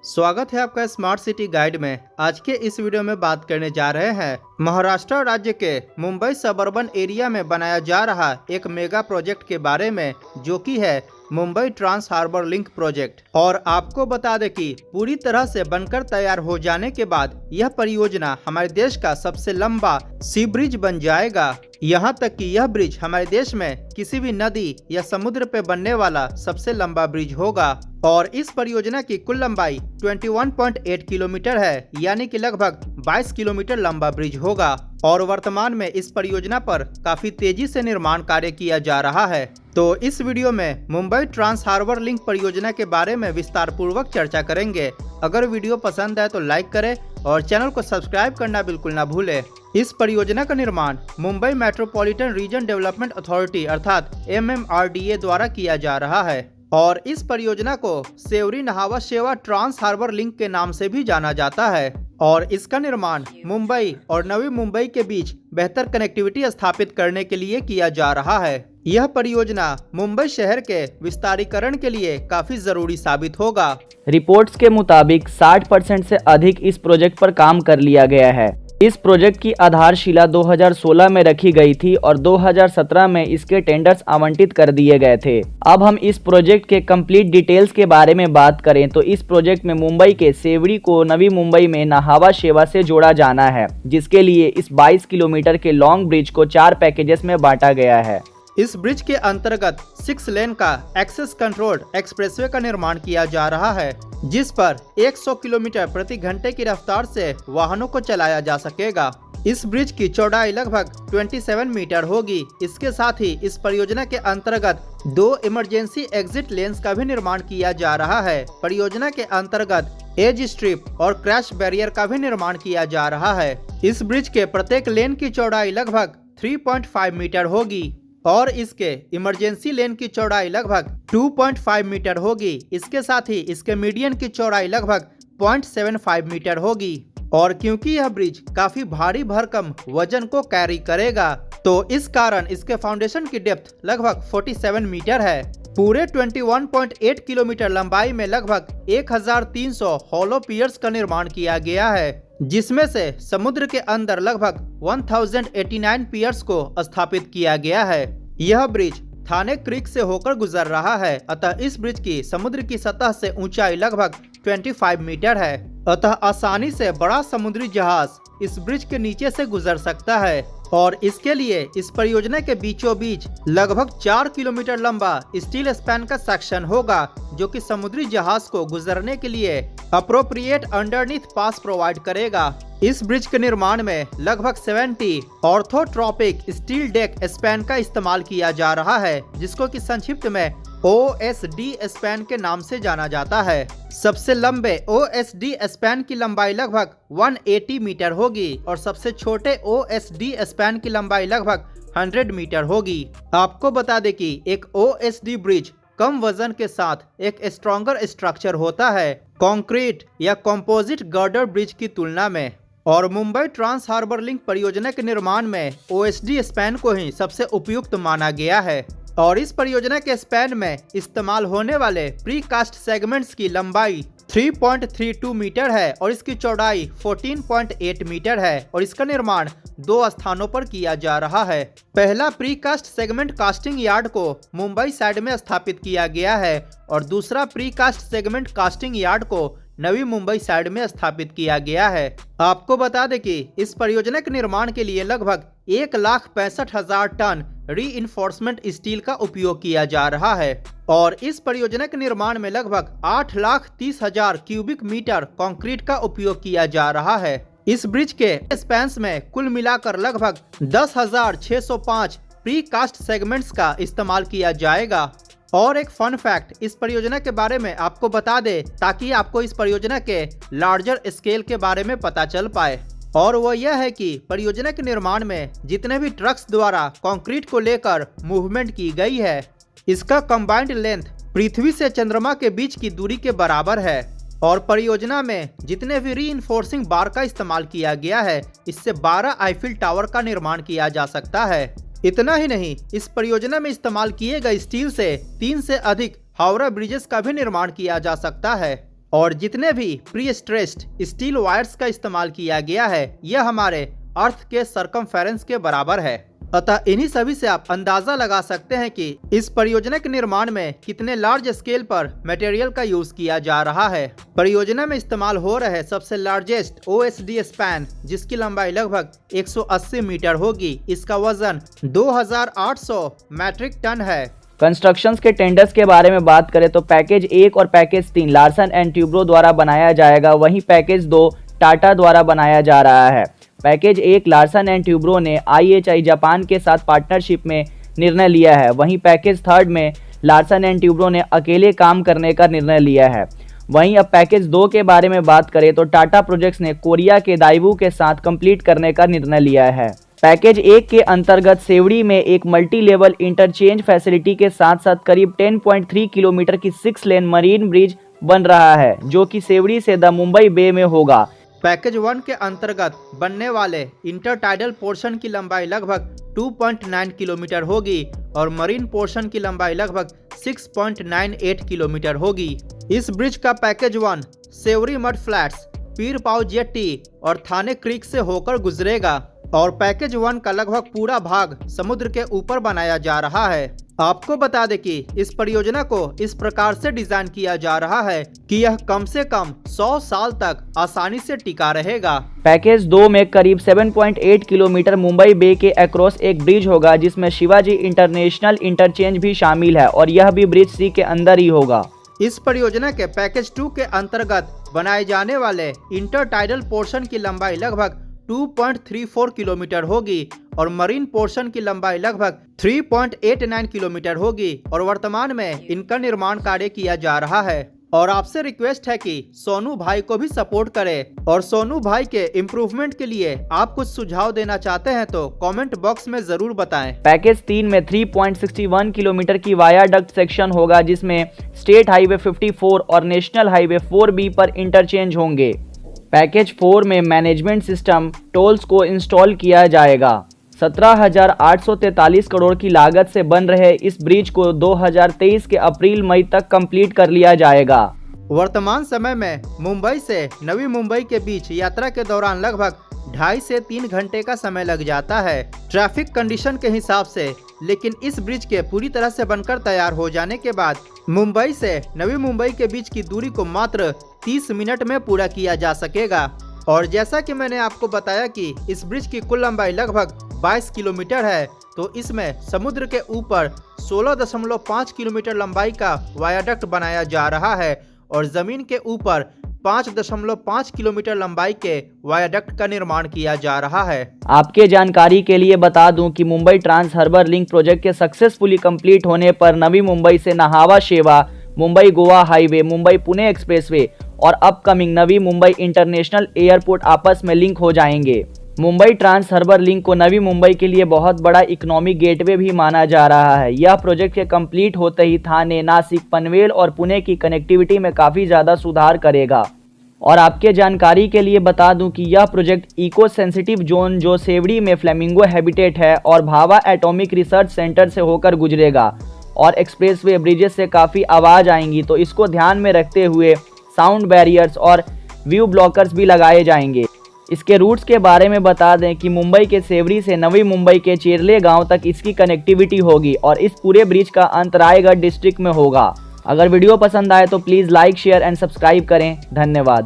स्वागत है आपका स्मार्ट सिटी गाइड में। आज के इस वीडियो में बात करने जा रहे हैं महाराष्ट्र राज्य के मुंबई सबर्बन एरिया में बनाया जा रहा एक मेगा प्रोजेक्ट के बारे में, जो कि है Mumbai trans harbour link project. और आपको बता दें कि पूरी तरह से बनकर तैयार हो जाने के बाद यह परियोजना हमारे देश का सबसे लंबा सी ब्रिज बन जाएगा। यहाँ तक कि यह ब्रिज हमारे देश में किसी भी नदी या समुद्र पे बनने वाला सबसे लंबा ब्रिज होगा। और इस परियोजना की कुल लंबाई 21.8 किलोमीटर है, यानी कि लगभग 22 किलोमीटर लंबा ब्रिज होगा। और वर्तमान में इस परियोजना पर काफी तेजी से निर्माण कार्य किया जा रहा है। तो इस वीडियो में मुंबई ट्रांस हार्बर लिंक परियोजना के बारे में विस्तार पूर्वक चर्चा करेंगे। अगर वीडियो पसंद आए तो लाइक करें और चैनल को सब्सक्राइब करना बिल्कुल ना भूलें। इस परियोजना का निर्माण Mumbai metropolitan region development authority अर्थात MMRDA द्वारा किया जा रहा है। और इस परियोजना को सेवरी नहावा शेवा ट्रांस हार्बर लिंक के नाम से भी जाना जाता है। और इसका निर्माण मुंबई और नवी मुंबई के बीच बेहतर कनेक्टिविटी स्थापित करने के लिए किया जा रहा है। यह परियोजना मुंबई शहर के विस्तारीकरण के लिए काफी जरूरी साबित होगा। रिपोर्ट्स के मुताबिक 60% से अधिक इस प्रोजेक्ट पर काम कर लिया गया है। इस प्रोजेक्ट की आधारशिला 2016 में रखी गई थी और 2017 में इसके टेंडर्स आवंटित कर दिए गए थे। अब हम इस प्रोजेक्ट के कंप्लीट डिटेल्स के बारे में बात करें तो इस प्रोजेक्ट में मुंबई के सेवड़ी को नवी मुंबई में नहावा शेवा से जोड़ा जाना है, जिसके लिए इस 22 किलोमीटर के लॉन्ग ब्रिज को 4 पैकेजेस में बांटा गया है। इस ब्रिज के अंतर्गत 6 लेन का एक्सेस कंट्रोल्ड एक्सप्रेसवे का निर्माण किया जा रहा है, जिस पर 100 किलोमीटर प्रति घंटे की रफ्तार से वाहनों को चलाया जा सकेगा। इस ब्रिज की चौड़ाई लगभग 27 मीटर होगी। इसके साथ ही इस परियोजना के अंतर्गत 2 इमरजेंसी एग्जिट लेन्स का भी निर्माण किया जा रहा है। परियोजना के अंतर्गत एज स्ट्रिप और क्रैश बैरियर का भी निर्माण किया जा रहा है। इस ब्रिज के प्रत्येक लेन की चौड़ाई लगभग 3.5 मीटर होगी और इसके इमरजेंसी लेन की चौड़ाई लगभग 2.5 मीटर होगी। इसके साथ ही इसके मीडियन की चौड़ाई लगभग 0.75 मीटर होगी। और क्योंकि यह ब्रिज काफी भारी भरकम वजन को कैरी करेगा, तो इस कारण इसके फाउंडेशन की डेप्थ लगभग 47 मीटर है। पूरे 21.8 किलोमीटर लंबाई में लगभग 1300 हॉलो पियर्स का निर्माण किया गया है, जिसमें से समुद्र के अंदर लगभग 1089 पियर्स को स्थापित किया गया है। यह ब्रिज थाने क्रीक से होकर गुजर रहा है, अतः इस ब्रिज की समुद्र की सतह से ऊंचाई लगभग 25 मीटर है। अतः आसानी से बड़ा समुद्री जहाज इस ब्रिज के नीचे से गुजर सकता है। और इसके लिए इस परियोजना के बीचों बीच लगभग 4 किलोमीटर लंबा स्टील स्पैन का सेक्शन होगा, जो कि समुद्री जहाज को गुजरने के लिए अप्रोप्रिएट अंडरनीथ पास प्रोवाइड करेगा। इस ब्रिज के निर्माण में लगभग 70 ऑर्थोट्रॉपिक स्टील डेक स्पैन का इस्तेमाल किया जा रहा है, जिसको कि संक्षिप्त में OSD स्पैन के नाम से जाना जाता है। सबसे लंबे OSD स्पैन की लंबाई लगभग 180 मीटर होगी और सबसे छोटे OSD स्पैन की लंबाई लगभग 100 मीटर होगी। आपको बता दें कि एक OSD ब्रिज कम वजन के साथ एक स्ट्रॉन्गर स्ट्रक्चर होता है कंक्रीट या कंपोजिट गर्डर ब्रिज की तुलना में। और मुंबई ट्रांस हार्बर लिंक परियोजना के निर्माण में OSD स्पैन को ही सबसे उपयुक्त माना गया है। और इस परियोजना के स्पैन में इस्तेमाल होने वाले प्री कास्ट सेगमेंट्स की लंबाई 3.32 मीटर है और इसकी चौड़ाई 14.8 मीटर है। और इसका निर्माण 2 स्थानों पर किया जा रहा है। पहला pre cast segment casting yard को मुंबई साइड में स्थापित किया गया है और दूसरा pre cast segment casting yard को नवी मुंबई साइड में स्थापित किया गया है। आपको बता दें कि इस परियोजना के निर्माण के लिए लगभग 1,65,000 टन रीइंफोर्समेंट स्टील का उपयोग किया जा रहा है। और इस परियोजना के निर्माण में लगभग 8,30,000 क्यूबिक मीटर कंक्रीट का उपयोग किया जा रहा है। इस ब्रिज के स्पैन्स में कुल मिलाकर लगभग 10,605 प्री कास्ट सेगमेंट्स का इस्तेमाल किया जाएगा। और एक फन फैक्ट इस परियोजना के बारे में आपको बता दे, ताकि आपको इस परियोजना के लार्जर स्केल के बारे में पता चल पाए। और वो यह है कि परियोजना के निर्माण में जितने भी ट्रक्स द्वारा कंक्रीट को लेकर मूवमेंट की गई है, इसका कंबाइंड लेंथ पृथ्वी से चंद्रमा के बीच की दूरी के बराबर है। और परियोजना में जितने भी रीइंफोर्सिंग बार का इस्तेमाल किया गया है, इससे 12 आईफिल टावर का निर्माण किया जा सकता है। इतना ही नहीं, इस परियोजना में इस्तेमाल किए गए स्टील से 3 से अधिक हावड़ा ब्रिजेस का भी निर्माण किया जा सकता है। और जितने भी प्री स्ट्रेस्ड स्टील वायर्स का इस्तेमाल किया गया है यह हमारे अर्थ के सरकमफेरेंस के बराबर है। अतः इन्हीं सभी से आप अंदाजा लगा सकते हैं कि इस परियोजना के निर्माण में कितने लार्ज स्केल पर मटेरियल का यूज किया जा रहा है। परियोजना में इस्तेमाल हो रहे सबसे लार्जेस्ट OSD स्पैन जिसकी लंबाई लगभग 180 मीटर होगी, इसका वजन 2800 मैट्रिक टन है। कंस्ट्रक्शंस के टेंडर्स के बारे में बात करें तो पैकेज 1 और पैकेज 3 लार्सन एंड ट्यूब्रो द्वारा बनाया जाएगा, वहीं पैकेज 2 टाटा द्वारा बनाया जा रहा है। पैकेज 1 लार्सन एंड ट्यूब्रो ने IHI जापान के साथ पार्टनरशिप में निर्णय लिया है, वहीं पैकेज 3 में लार्सन एंड ट्यूब्रो ने अकेले काम करने का निर्णय लिया है। वहीं अब पैकेज 2 के बारे में बात करें तो टाटा प्रोजेक्ट्स ने कोरिया के दाइवू के साथ कंप्लीट करने का निर्णय लिया है। पैकेज 1 के अंतर्गत सेवड़ी में एक मल्टी लेवल इंटरचेंज फैसिलिटी के साथ साथ करीब 10.3 किलोमीटर की 6 लेन मरीन ब्रिज बन रहा है, जो कि सेवड़ी से द मुंबई बे में होगा। पैकेज 1 के अंतर्गत बनने वाले इंटरटाइडल पोर्शन की लंबाई लगभग 2.9 किलोमीटर होगी और मरीन पोर्शन की लंबाई लगभग 6.98 किलोमीटर होगी। इस ब्रिज का पैकेज 1 सेवरी मड फ्लैट्स, पीर पाव जेट्टी और थाने क्रीक से होकर गुजरेगा और पैकेज 1 का लगभग पूरा भाग समुद्र के ऊपर बनाया जा रहा है। आपको बता दें कि इस परियोजना को इस प्रकार से डिजाइन किया जा रहा है कि यह कम से कम 100 साल तक आसानी से टिका रहेगा। पैकेज 2 में करीब 7.8 किलोमीटर मुंबई बे के अक्रॉस एक ब्रिज होगा जिसमें शिवाजी इंटरनेशनल इंटरचेंज भी शामिल है और यह भी ब्रिज सी के अंदर ही होगा। इस परियोजना के पैकेज 2 के अंतर्गत बनाए जाने वाले इंटरटाइडल पोर्शन की लंबाई लगभग 2.34 किलोमीटर होगी और मरीन पोर्शन की लंबाई लगभग 3.89 किलोमीटर होगी और वर्तमान में इनका निर्माण कार्य किया जा रहा है। और आपसे रिक्वेस्ट है कि सोनू भाई को भी सपोर्ट करें और सोनू भाई के इम्प्रूवमेंट के लिए आप कुछ सुझाव देना चाहते हैं तो कमेंट बॉक्स में जरूर बताएं। पैकेज 3 में 3.61 किलोमीटर की वायाडक्ट सेक्शन होगा जिसमें स्टेट हाईवे 54 और नेशनल हाईवे 4B पर इंटरचेंज होंगे। पैकेज 4 में मैनेजमेंट सिस्टम टोल्स को इंस्टॉल किया जाएगा। 17,843 करोड़ की लागत से बन रहे इस ब्रिज को 2023 के अप्रैल मई तक कंप्लीट कर लिया जाएगा। वर्तमान समय में मुंबई से नवी मुंबई के बीच यात्रा के दौरान लगभग 2.5 से 3 घंटे का समय लग जाता है ट्रैफिक कंडीशन के हिसाब से, लेकिन इस ब्रिज के पूरी तरह से बनकर तैयार हो जाने के बाद मुंबई से नवी मुंबई के बीच की दूरी को मात्र 30 मिनट में पूरा किया जा सकेगा। और जैसा कि मैंने आपको बताया कि इस ब्रिज की कुल लंबाई लगभग 22 किलोमीटर है, तो इसमें समुद्र के ऊपर 16.5 किलोमीटर लंबाई का वायाडक्ट बनाया जा रहा है और जमीन के ऊपर 5.5 किलोमीटर लंबाई के वायाडक्ट का निर्माण किया जा रहा है। आपके जानकारी के लिए बता दूं कि Mumbai trans harbour link project के सक्सेसफुली कंप्लीट होने पर नवी मुंबई से नाहावा शेवा, मुंबई गोवा हाईवे, मुंबई पुणे एक्सप्रेसवे और upcoming Navi Mumbai international airport आपस में लिंक हो जाएंगे। मुंबई ट्रांस हार्बर लिंक को नवी मुंबई के लिए बहुत बड़ा इकोनॉमिक गेटवे भी माना जा रहा है। यह प्रोजेक्ट के कंप्लीट होते ही थाने, नासिक, पनवेल और पुणे की कनेक्टिविटी में काफ़ी ज़्यादा सुधार करेगा। और आपके जानकारी के लिए बता दूं कि यह प्रोजेक्ट इको सेंसिटिव जोन जो सेवड़ी में फ्लेमिंगो हैबिटेट है और भाभा एटॉमिक रिसर्च सेंटर से होकर गुजरेगा और एक्सप्रेसवे ब्रिजेस से काफ़ी आवाज़ आएंगी, तो इसको ध्यान में रखते हुए साउंड बैरियर्स और व्यू ब्लॉकर्स भी लगाए जाएंगे। इसके रूट्स के बारे में बता दें कि मुंबई के सेवड़ी से नवी मुंबई के चेरले गांव तक इसकी कनेक्टिविटी होगी और इस पूरे ब्रिज का अंत रायगढ़ डिस्ट्रिक्ट में होगा। अगर वीडियो पसंद आए तो please like, share and subscribe करें। धन्यवाद।